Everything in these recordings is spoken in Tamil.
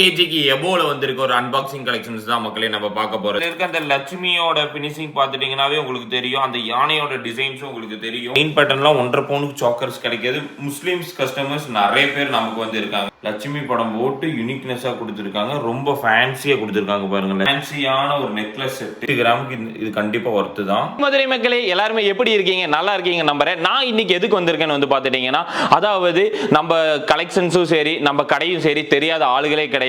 கேஜிக்கு எபோல வந்திருக்க ஒரு அன்பாக்சிங் கலெக்ஷன்ஸ் தான் மக்களே நம்ம பார்க்க போறோம். இருக்க அந்த லட்சுமியோட பினிஷிங் பார்த்துட்டீங்கன்னாவே உங்களுக்கு தெரியும், அந்த யானையோட டிசைன்ஸும் உங்களுக்கு தெரியும். மெயின் பேட்டர்ன்லாம் 1.5 பவுனுக்கு சாக்கர்ஸ் கிடைக்காது. முஸ்லிம்ஸ் கஸ்டமர்ஸ் நிறைய பேர் நமக்கு வந்து இருக்காங்க. லட்சுமி படம் போட்டு யூனிக்னஸா கொடுத்துருக்காங்க, ரொம்ப ஃபேன்சியா கொடுத்துருக்காங்க பாருங்க. ஃபேன்சியான ஒரு நெக்லஸ் செட் 8 கிராமுக்கு இது கண்டிப்பா ஒர்த்து தான். மதுரை மக்களே எல்லாருமே எப்படி இருக்கீங்க? நல்லா இருக்கீங்க நம்புறேன். நான் இன்னைக்கு எதுக்கு வந்திருக்கேன்னு வந்து பார்த்துட்டீங்கன்னா, அதாவது நம்ம கலெக்ஷன்ஸும் சரி நம்ம கடையும் சரி தெரியாத ஆளுகளே கிடையாது.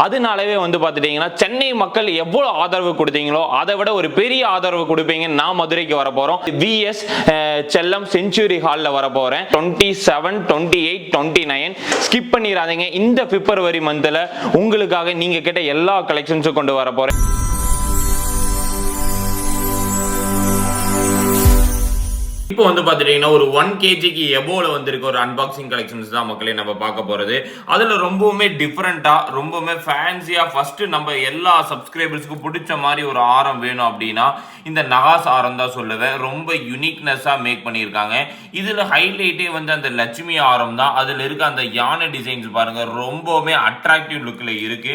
அதனாலவே வந்து பார்த்துட்டீங்கன்னா சென்னை மக்கள் எவ்வளவு ஆதரவு கொடுத்தீங்களோ அதை விட ஒரு பெரிய ஆதரவு கொடுப்பீங்க. நான் மதுரைக்கு வர போறோம். விஎஸ் செல்லம் செஞ்சுரி ஹால்ல வர போறேன். 27, 28, 29 ஸ்கிப் பண்ணிடாதீங்க. இந்த பிப்ரவரி மந்த்ல உங்களுக்காக நீங்க கேட்ட எல்லா கலெக்ஷன்ஸும் கொண்டு வர போறேன். இப்போ வந்து பார்த்துட்டீங்கன்னா ஒரு 1 kgக்கு எபோல வந்திருக்க ஒரு அன்பாக்சிங் கலெக்ஷன்ஸ் தான் மக்களே நம்ம பார்க்க போறது. அதுல ரொம்பவுமே டிஃப்ரெண்டா, ரொம்பவுமே ஃபேன்சியா, ஃபர்ஸ்ட் நம்ம எல்லா சப்ஸ்கிரைபர்ஸ்க்கும் பிடிச்ச மாதிரி ஒரு ஆரம் வேணும் அப்படின்னா இந்த நகாஸ் ஆரம் தான் சொல்லுவேன். ரொம்ப யூனிக்னஸா மேக் பண்ணியிருக்காங்க. இதுல ஹைலைட்டே வந்து அந்த லட்சுமி ஆரம் தான். அதுல இருக்க அந்த யானை டிசைன்ஸ் பாருங்க, ரொம்பவுமே அட்ராக்டிவ் லுக்ல இருக்கு.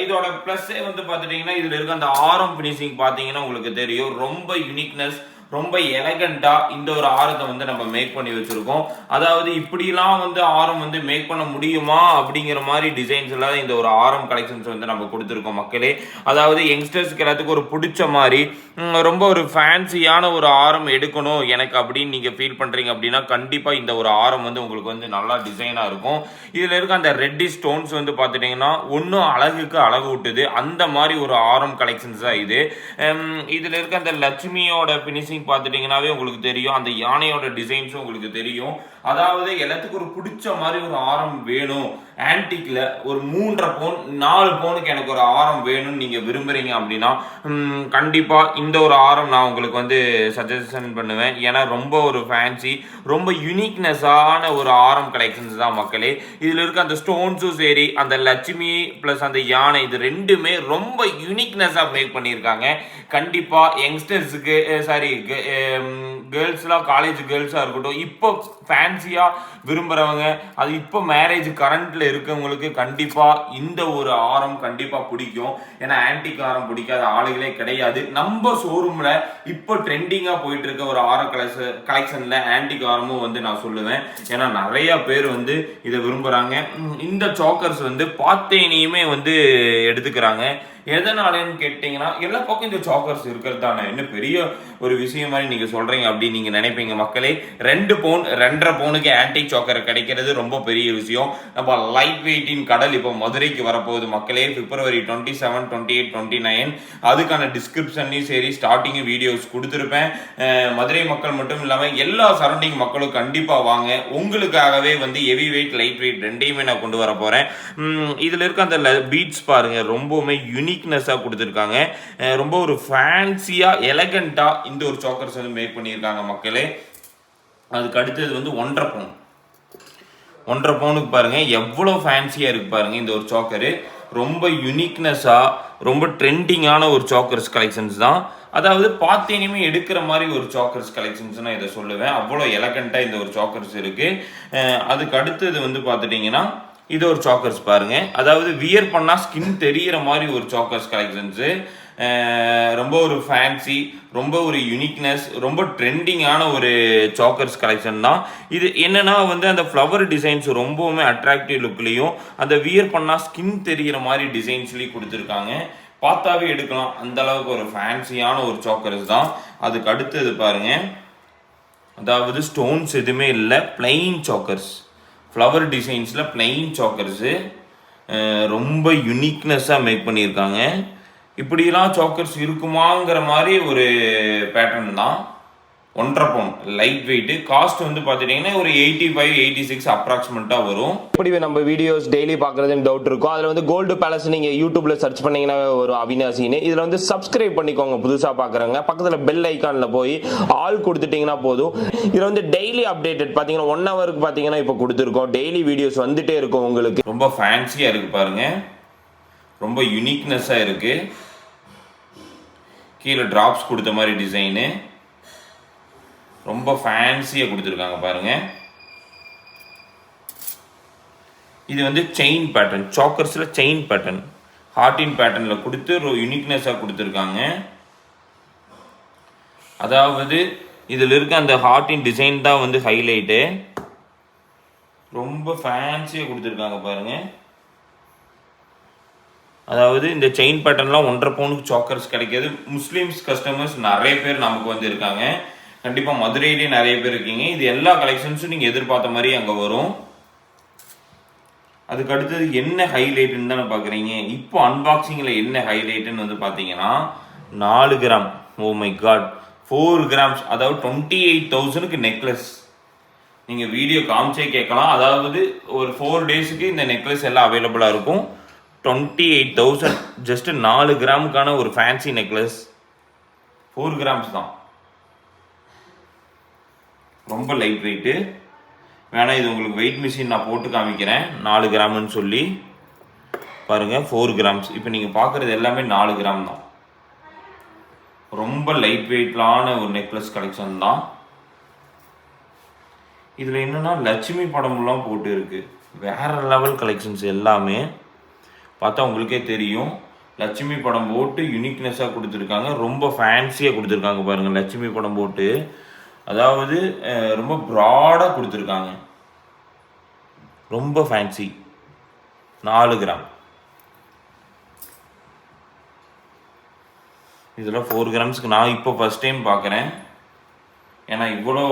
இதோட பிளஸ்ஸே வந்து பார்த்துட்டீங்கன்னா இதுல இருக்க அந்த ஆரம் பினிஷிங் பார்த்தீங்கன்னா உங்களுக்கு தெரியும், ரொம்ப யூனிக்னஸ், ரொம்ப எலகண்டா இந்த ஒரு ஆரத்தை வந்து நம்ம மேக் பண்ணி வச்சிருக்கோம். அதாவது இப்படிலாம் வந்து ஆரம் வந்து மேக் பண்ண முடியுமா அப்படிங்கிற மாதிரி டிசைன்ஸ் எல்லாம் இந்த ஒரு ஆரம் கலெக்ஷன்ஸ் வந்து நம்ம கொடுத்துருக்கோம் மக்களே. அதாவது யங்ஸ்டர்ஸ்க்கு எல்லாத்துக்கும் ஒரு பிடிச்ச மாதிரி ரொம்ப ஒரு ஃபேன்சியான ஒரு ஆரம் எடுக்கணும் எனக்கு அப்படின்னு நீங்க ஃபீல் பண்றீங்க அப்படின்னா கண்டிப்பா இந்த ஒரு ஆரம் வந்து உங்களுக்கு வந்து நல்லா டிசைனா இருக்கும். இதுல இருக்க அந்த ரெட்டி ஸ்டோன்ஸ் வந்து பார்த்துட்டீங்கன்னா ஒன்னும் அழகுக்கு அழகு விட்டுது, அந்த மாதிரி ஒரு ஆரம் கலெக்ஷன்ஸ் தான் இது. இதுல இருக்க அந்த லட்சுமியோட பினிஷிங் பார்த்துட்டீங்கன்னாவே உங்களுக்கு தெரியும், அந்த யானையோட டிசைன்ஸும் உங்களுக்கு தெரியும். அதாவது எல்லாத்துக்கும் ஒரு பிடிச்ச மாதிரி ஒரு ஆரம் வேணும், ஆன்டிக்ல ஒரு 3.5 பவுன் 4 பவுனுக்கு எனக்கு ஒரு ஆரம் வேணும்னு நீங்க விரும்புறீங்க அப்படின்னா கண்டிப்பா இந்த ஒரு ஆரம் நான் உங்களுக்கு வந்து சஜஷன் பண்ணுவேன். ஏன்னா ரொம்ப ஒரு ஃபேன்சி, ரொம்ப யூனிக்னஸான ஒரு ஆரம் கலெக்ஷன்ஸ் தான் மக்களே. இதுல இருக்க அந்த ஸ்டோன்ஸும் சரி, அந்த லட்சுமி பிளஸ் அந்த யானை, இது ரெண்டுமே ரொம்ப யூனிக்னஸா மேக் பண்ணியிருக்காங்க. கண்டிப்பா யங்ஸ்டர்ஸுக்கு சாரி கேர்ள்ஸ்லாம், காலேஜ் கேர்ள்ஸாக இருக்கட்டும், இப்போ ஃபேன்சியாக விரும்புகிறவங்க, அது இப்போ மேரேஜ் கரண்ட்டில் இருக்கவங்களுக்கு கண்டிப்பாக இந்த ஒரு ஆரம் கண்டிப்பாக பிடிக்கும். ஏன்னா ஆன்டிக் ஆரம் பிடிக்காத ஆளுகளே கிடையாது. நம்ம ஷோரூமில் இப்போ ட்ரெண்டிங்காக போயிட்டு இருக்க ஒரு ஆரம் கலெக்ஷனில் ஆன்டிக் ஆரமும் வந்து நான் சொல்லுவேன். ஏன்னா நிறைய பேர் வந்து இதை விரும்புகிறாங்க. இந்த சாக்கர்ஸ் வந்து பார்த்தேனையுமே வந்து எடுத்துக்கிறாங்க. எதனாலன்னு கேட்டீங்கன்னா எல்லா பக்கம் இந்த சாக்கர்ஸ் இருக்கிறது தானே, இன்னும் பெரிய ஒரு விஷயம் மாதிரி நீங்க சொல்றீங்க அப்படின்னு நீங்க நினைப்பீங்க மக்களே. 2 பவுன் 2.5 பவுனுக்கு ஆன்டிக் சாக்கர் கிடைக்கிறது ரொம்ப பெரிய விஷயம். நம்ம லைட் வெயிட்டின் கடல் இப்போ மதுரைக்கு வரப்போகுது மக்களே. பிப்ரவரி 27, 28, 29 அதுக்கான டிஸ்கிரிப்ஷன்லையும் சரி ஸ்டார்டிங் வீடியோஸ் கொடுத்துருப்பேன். மதுரை மக்கள் மட்டும் இல்லாமல் எல்லா சரௌண்டிங் மக்களும் கண்டிப்பா வாங்க. உங்களுக்காகவே வந்து ஹெவி வெயிட் லைட் வெயிட் ரெண்டையுமே நான் கொண்டு வர போறேன். இதுல இருக்க அந்த பீட்ஸ் பாருங்க, ரொம்பவுமே யூனிக்னஸா கொடுத்துருக்காங்க. ரொம்ப ஒரு ஃபேன்சியா எலகண்டா இந்த ஒரு சாக்கர்ஸ் வந்து மேக் பண்ணியிருக்காங்க மக்களே. அதுக்கு அடுத்தது வந்து 1.5 பவுன் 1.5 பவுனுக்கு பாருங்க எவ்வளோ ஃபேன்சியா இருக்கு பாருங்க. இந்த ஒரு சாக்கரு ரொம்ப யூனிக்னஸா, ரொம்ப ட்ரெண்டிங்கான ஒரு சாக்கர்ஸ் கலெக்ஷன்ஸ் தான். அதாவது பார்த்தேனுமே எடுக்கிற மாதிரி ஒரு சாக்கர்ஸ் கலெக்ஷன்ஸ் நான் இதை சொல்லுவேன். அவ்வளோ எலகண்டா இந்த ஒரு சாக்கர்ஸ் இருக்கு. அதுக்கு அடுத்தது வந்து பார்த்துட்டீங்கன்னா இது ஒரு சாக்கர்ஸ் பாருங்க, அதாவது வியர் பண்ணா ஸ்கின் தெரிகிற மாதிரி ஒரு சாக்கர்ஸ் கலெக்ஷன்ஸு. ரொம்ப ஒரு ஃபேன்சி, ரொம்ப ஒரு யூனிக்னஸ், ரொம்ப ட்ரெண்டிங்கான ஒரு சாக்கர்ஸ் கலெக்ஷன் தான் இது. என்னன்னா வந்து அந்த ஃப்ளவர் டிசைன்ஸ் ரொம்பவுமே அட்ராக்டிவ் லுக்லையும், அந்த வியர் பண்ணா ஸ்கின் தெரிகிற மாதிரி டிசைன்ஸ்லையும் கொடுத்துருக்காங்க. பார்த்தாவே எடுக்கலாம், அந்த அளவுக்கு ஒரு ஃபேன்சியான ஒரு சாக்கர்ஸ் தான். அதுக்கு அடுத்தது பாருங்க, அதாவது ஸ்டோன்ஸ் எதுவுமே இல்லை, பிளைன் சாக்கர்ஸ், ஃப்ளவர் டிசைன்ஸில் பிளைன் சாக்கர்ஸு ரொம்ப யூனிக்னஸாக மேக் பண்ணியிருக்காங்க. இப்படிலாம் சாக்கர்ஸ் இருக்குமாங்கிற மாதிரி ஒரு பேட்டர்ன் தான். 1.5 பவுன் லைட் வெயிட். காஸ்ட் வந்து பார்த்துட்டீங்கன்னா ஒரு 85, 86 அப்ராக்சிமேட்டாக வரும். இப்படி நம்ம வீடியோஸ் டெய்லி பார்க்குறதுன்னு டவுட் இருக்கும். அதில் வந்து கோல்டு பேலஸ் நீங்கள் யூடியூப்ல சர்ச் பண்ணீங்கன்னா ஒரு அவினாசின்னு, இதில் வந்து சப்ஸ்கிரைப் பண்ணிக்கோங்க புதுசாக பார்க்குறவங்க. பக்கத்தில் பெல் ஐக்கானில் போய் ஆல் கொடுத்துட்டிங்கன்னா போதும். இதில் வந்து டெய்லி அப்டேட்டட் பார்த்தீங்கன்னா 1 ஹவருக்கு பார்த்தீங்கன்னா இப்போ கொடுத்துருக்கோம். டெய்லி வீடியோஸ் வந்துட்டே இருக்கும் உங்களுக்கு. ரொம்ப ஃபேன்சியாக இருக்குது பாருங்க, ரொம்ப யூனிக்னஸாக இருக்குது. கீழே டிராப்ஸ் கொடுத்த மாதிரி டிசைனு ரொம்ப ஃபேன்சியாக கொடுத்துருக்காங்க பாருங்க. இது வந்து செயின் பேட்டர்ன், சாக்கர்ஸில் செயின் பேட்டர்ன், ஹார்டின் பேட்டர்னில் கொடுத்து ஒரு யூனிக்னஸாக கொடுத்துருக்காங்க. அதாவது இதில் இருக்க அந்த ஹார்டின் டிசைன் தான் வந்து ஹைலைட்டு. ரொம்ப ஃபேன்சியாக கொடுத்துருக்காங்க பாருங்கள். அதாவது இந்த செயின் பேட்டர்ன்லாம் 1.5 பவுனுக்கு சாக்கர்ஸ் கிடைக்கிது. முஸ்லீம்ஸ் கஸ்டமர்ஸ் நிறைய பேர் நமக்கு வந்து இருக்காங்க. கண்டிப்பாக மதுரையிலேயே நிறைய பேர் இருக்கீங்க. இது எல்லா கலெக்ஷன்ஸும் நீங்கள் எதிர்பார்த்த மாதிரி அங்கே வரும். அதுக்கு அடுத்தது என்ன ஹைலைட்டுன்னு தானே பார்க்குறீங்க. இப்போ அன்பாக்சிங்கில் என்ன ஹைலைட்டுன்னு வந்து பார்த்தீங்கன்னா 4 gram, oh my god, 4 grams, அதாவது 28,000க்கு நெக்லஸ். நீங்கள் வீடியோ காமிச்சே கேட்கலாம். அதாவது ஒரு 4 டேஸுக்கு இந்த நெக்லஸ் எல்லாம் அவைலபிளாக இருக்கும். 28,000 ஜஸ்ட் 4 கிராமுக்கான ஒரு ஃபேன்சி நெக்லஸ். 4 கிராம்ஸ் தான், ரொம்ப லைட் வெயிட்டு. வேணா இது உங்களுக்கு வெயிட் மிஷின் நான் போட்டு காமிக்கிறேன் 4 கிராம்னு சொல்லி பாருங்கள். 4 கிராம்ஸ். இப்போ நீங்கள் பார்க்குறது எல்லாமே 4 கிராம் தான். ரொம்ப லைட் வெயிட்லான ஒரு நெக்லஸ் கலெக்ஷன் தான். இதில் என்னென்னா லட்சுமி படம்லாம் போட்டு இருக்குது. வேறு லெவல் கலெக்ஷன்ஸ் எல்லாமே பார்த்தா உங்களுக்கே தெரியும். லட்சுமி படம் போட்டு யூனிக்னஸாக கொடுத்துருக்காங்க. ரொம்ப ஃபேன்சியாக கொடுத்துருக்காங்க பாருங்கள். லட்சுமி படம் போட்டு, அதாவது ரொம்ப ப்ராடாக கொடுத்துருக்காங்க. ரொம்ப ஃபேன்சி. 4 கிராம். இதில் 4 கிராம்ஸ்க்கு நான் இப்போ ஃபஸ்ட் டைம் பார்க்குறேன். ஏன்னா இவ்வளோ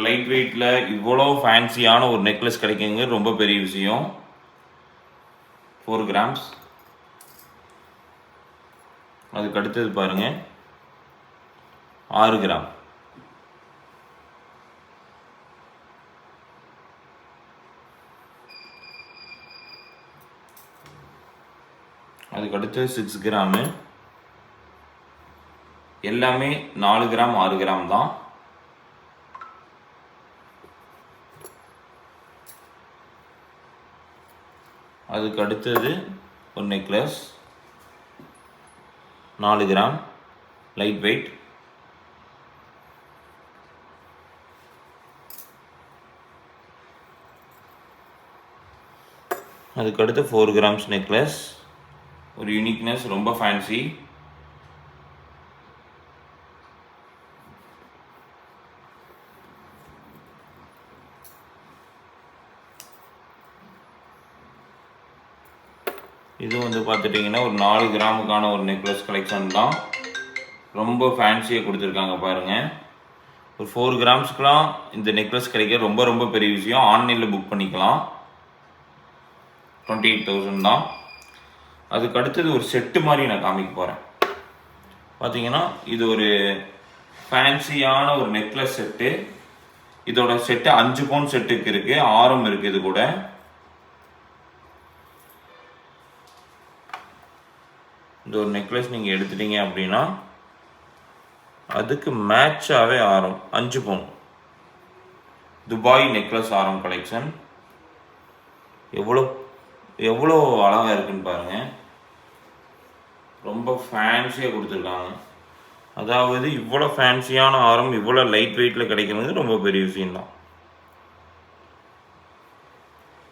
லைட் வெயிட்டில் இவ்வளோ ஃபேன்சியான ஒரு நெக்லஸ் கிடைக்குங்க, ரொம்ப பெரிய விஷயம். 4 கிராம்ஸ். அதுக்கு அடுத்தது பாருங்கள் 6 கிராம். அதுக்கு அடுத்து 6 கிராமு. எல்லாமே 4 கிராம் 6 கிராம் தான். அதுக்கு அடுத்தது ஒரு நெக்லஸ் 4 கிராம் லைட் வெயிட். அதுக்கு அடுத்து 4 கிராம்ஸ் நெக்லஸ், ஒரு யூனிக்னஸ், ரொம்ப ஃபேன்சி. இது வந்து பார்த்துட்டிங்கன்னா ஒரு 4 கிராமுக்கான ஒரு நெக்லஸ் கலெக்ஷன் தான். ரொம்ப ஃபேன்சியாக கொடுத்துருக்காங்க பாருங்கள். ஒரு 4 கிராம்ஸ்க்குலாம் இந்த நெக்லஸ் கிடைக்க ரொம்ப ரொம்ப பெரிய விஷயம். ஆன்லைனில் புக் பண்ணிக்கலாம். 28,000 தான். அதுக்கு அடுத்தது ஒரு செட்டு மாதிரி நான் காமிக்க போகிறேன். பார்த்தீங்கன்னா இது ஒரு ஃபேன்சியான ஒரு நெக்லஸ் செட்டு. இதோட செட்டு 5 பவுன் செட்டுக்கு இருக்குது. ஆரம் இருக்குது. இது கூட இந்த ஒரு நெக்லஸ் நீங்கள் எடுத்துட்டீங்க அப்படின்னா அதுக்கு மேட்சாகவே ஆரம் 5 பவுன் துபாய் நெக்லஸ் ஆரம் கலெக்ஷன். எவ்வளோ எவ்வளோ அழகாக இருக்குன்னு பாருங்கள். ரொம்ப ஃபேன்சியாக கொடுத்துருக்காங்க. அதாவது இவ்வளோ ஃபேன்சியான ஆரம் இவ்வளோ லைட் வெயிட்டில் கிடைக்கிறது ரொம்ப பெரிய விஷயம்தான்.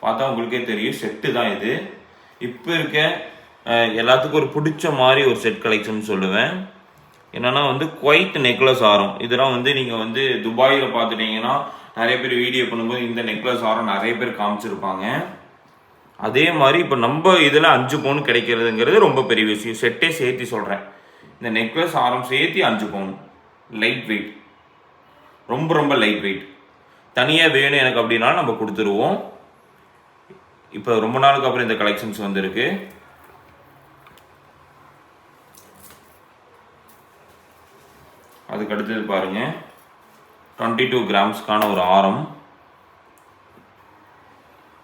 பார்த்தா உங்களுக்கே தெரியும் செட்டு தான் இது. இப்போ இருக்க எல்லாத்துக்கும் ஒரு பிடிச்ச மாதிரி ஒரு செட் கலெக்ஷன் சொல்லுவேன். என்னென்னா வந்து குவைட் நெக்லஸ் ஆரம். இதெல்லாம் வந்து நீங்கள் வந்து துபாயில் பார்த்துட்டிங்கன்னா நிறைய பேர் வீடியோ பண்ணும்போது இந்த நெக்லஸ் ஆரம் நிறைய பேர் காமிச்சிருப்பாங்க. அதே மாதிரி இப்போ நம்ம இதில் 5 பவுன் கிடைக்கிறதுங்கிறது ரொம்ப பெரிய விஷயம். செட்டே சேர்த்து சொல்கிறேன். இந்த நெக்லஸ் ஆரம் சேர்த்து 5 பவுன் லைட் வெயிட், ரொம்ப ரொம்ப லைட் வெயிட். தனியாக வேணும் எனக்கு அப்படின்னா நம்ம கொடுத்துருவோம். இப்போ ரொம்ப நாளுக்கு அப்புறம் இந்த கலெக்ஷன்ஸ் வந்திருக்கு. அதுக்கு அடுத்தது பாருங்கள் 22 கிராம்ஸ்க்கான ஒரு ஆரம்,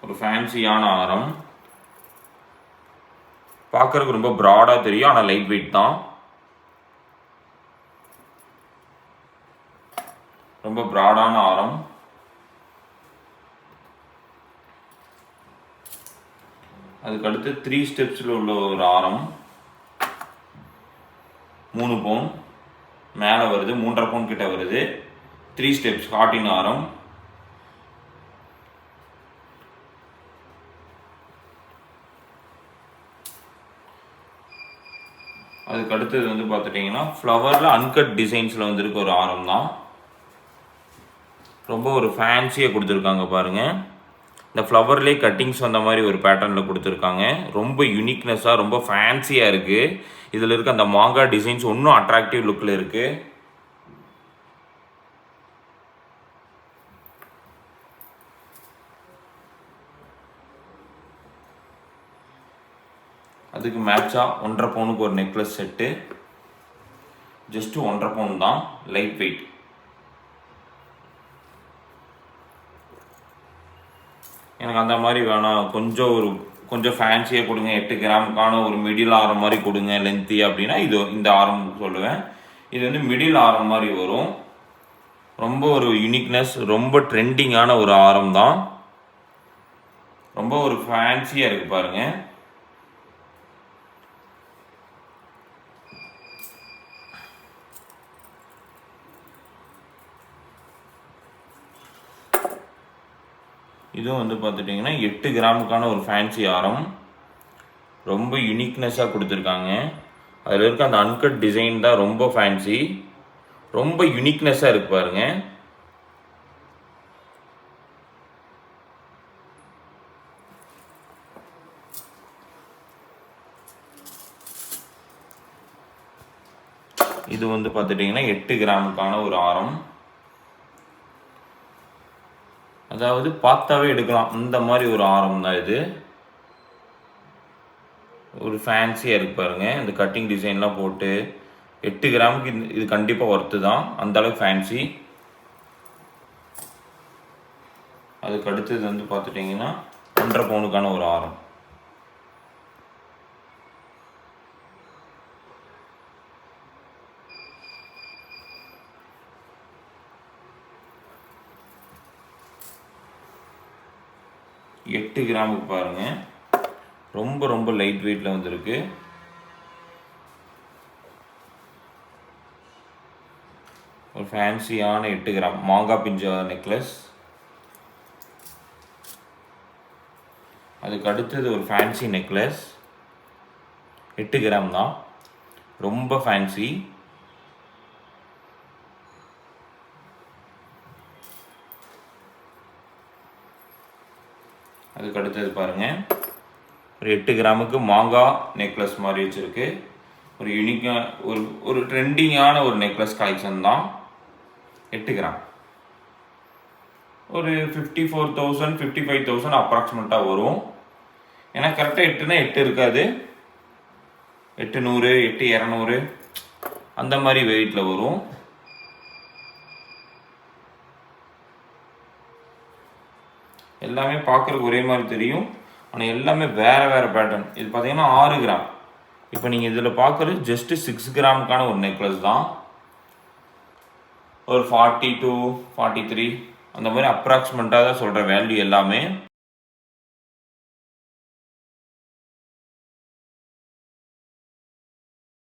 ஒரு ஃபேன்சியான ஆரம். பார்க்கறதுக்கு ரொம்ப ப்ராடாக தெரியும், ஆனால் லைட் வெயிட் தான். ரொம்ப ப்ராடான ஆரம். அதுக்கு அடுத்து 3 ஸ்டெப்ஸில் உள்ள ஒரு ஆரம், 3 பவுன் மேலே வருது, 3.5 பவுன் கிட்ட வருது. 3 ஸ்டெப்ஸ் ஹார்டின் ஆரம். அதுக்கு அடுத்தது வந்து பார்த்துட்டிங்கன்னா ஃப்ளவரில் அன்கட் டிசைன்ஸில் வந்துருக்கு ஒரு ஆரம் தான். ரொம்ப ஒரு ஃபேன்சியாக கொடுத்துருக்காங்க பாருங்கள். இந்த ஃப்ளவர்லேயே கட்டிங்ஸ் வந்த மாதிரி ஒரு பேட்டர்னில் கொடுத்துருக்காங்க. ரொம்ப யூனிக்னஸாக ரொம்ப ஃபேன்சியாக இருக்குது. இதில் இருக்க அந்த மாங்காய் டிசைன்ஸ் இன்னும் அட்ராக்டிவ் லுக்கில் இருக்குது. அதுக்கு மேட்சாக 1.5 பவுனுக்கு ஒரு நெக்லஸ் செட்டு. ஜஸ்ட்டு 1.5 பவுன் தான், லைட் வெயிட். எனக்கு அந்த மாதிரி வேணாம், கொஞ்சம் ஃபேன்சியாக கொடுங்க, 8 கிராமுக்கான ஒரு மிடில் ஆரம் மாதிரி கொடுங்க லென்த்தி அப்படின்னா இது இந்த ஆரம் சொல்லுவேன். இது வந்து மிடில் ஆரம் மாதிரி வரும். ரொம்ப ஒரு யூனிக்னஸ், ரொம்ப ட்ரெண்டிங்கான ஒரு ஆரம் தான். ரொம்ப ஒரு ஃபேன்சியாக இருக்குது பாருங்கள். இதுவும் வந்து பார்த்துட்டிங்கன்னா 8 கிராமுக்கான ஒரு ஃபேன்சி ஆரம். ரொம்ப யூனிக்னஸாக கொடுத்துருக்காங்க. அதில் இருக்க அந்த அன்கட் டிசைன் தான் ரொம்ப ஃபேன்சி, ரொம்ப யூனிக்னஸாக இருக்கு பாருங்க. இது வந்து பார்த்துட்டிங்கன்னா 8 கிராமுக்கான ஒரு ஆரம். அதாவது பார்த்தாவே எடுக்கலாம், இந்த மாதிரி ஒரு ஆரம் தான் இது. ஒரு ஃபேன்சியாக இருக்கு பாருங்க. இந்த கட்டிங் டிசைன்லாம் போட்டு 8 கிராமுக்கு இது கண்டிப்பாக ஒர்த்து தான், அந்த அளவுக்கு ஃபேன்சி. அதுக்கு அடுத்தது வந்து பார்த்துட்டிங்கன்னா 1.5 பவுனுக்கான ஒரு ஆரம். எட்டு கிராமுக்கு பாருங்க, ரொம்ப ரொம்ப லைட் வெயிட்ல வந்திருக்கு. ஒரு ஃபேன்சியான 8 கிராம் மாங்காய் பிஞ்ச நெக்லஸ். அதுக்கு அடுத்தது ஒரு ஃபேன்சி நெக்லஸ், 8 கிராம் தான், ரொம்ப ஃபேன்சி. அதுக்கு அடுத்தது பாருங்க, ஒரு 8 கிராமுக்கு மாங்காய் நெக்லஸ் மாதிரி வச்சிருக்கு. ஒரு யூனிக்கான ஒரு ட்ரெண்டிங்கான ஒரு நெக்லஸ் கலெக்ஷன் தான். 8 கிராம் ஒரு 54,000 55,000 அப்ராக்சிமேட்டாக வரும். ஏன்னா கரெக்டாக 8னா 8 இருக்காது, 800 8200 அந்த மாதிரி வெயிட்டில் வரும். எல்லாமே பார்க்குறதுக்கு ஒரே மாதிரி தெரியும், ஆனால் எல்லாமே வேறு வேறு பேட்டர்ன். இது பார்த்தீங்கன்னா 6 கிராம். இப்போ நீங்கள் இதில் பார்க்குறது ஜஸ்ட்டு 6 கிராமுக்கான ஒரு நெக்லஸ் தான். ஒரு 42 43 அந்த மாதிரி அப்ராக்சிமேட்டாக தான் சொல்கிற வேல்யூ எல்லாமே.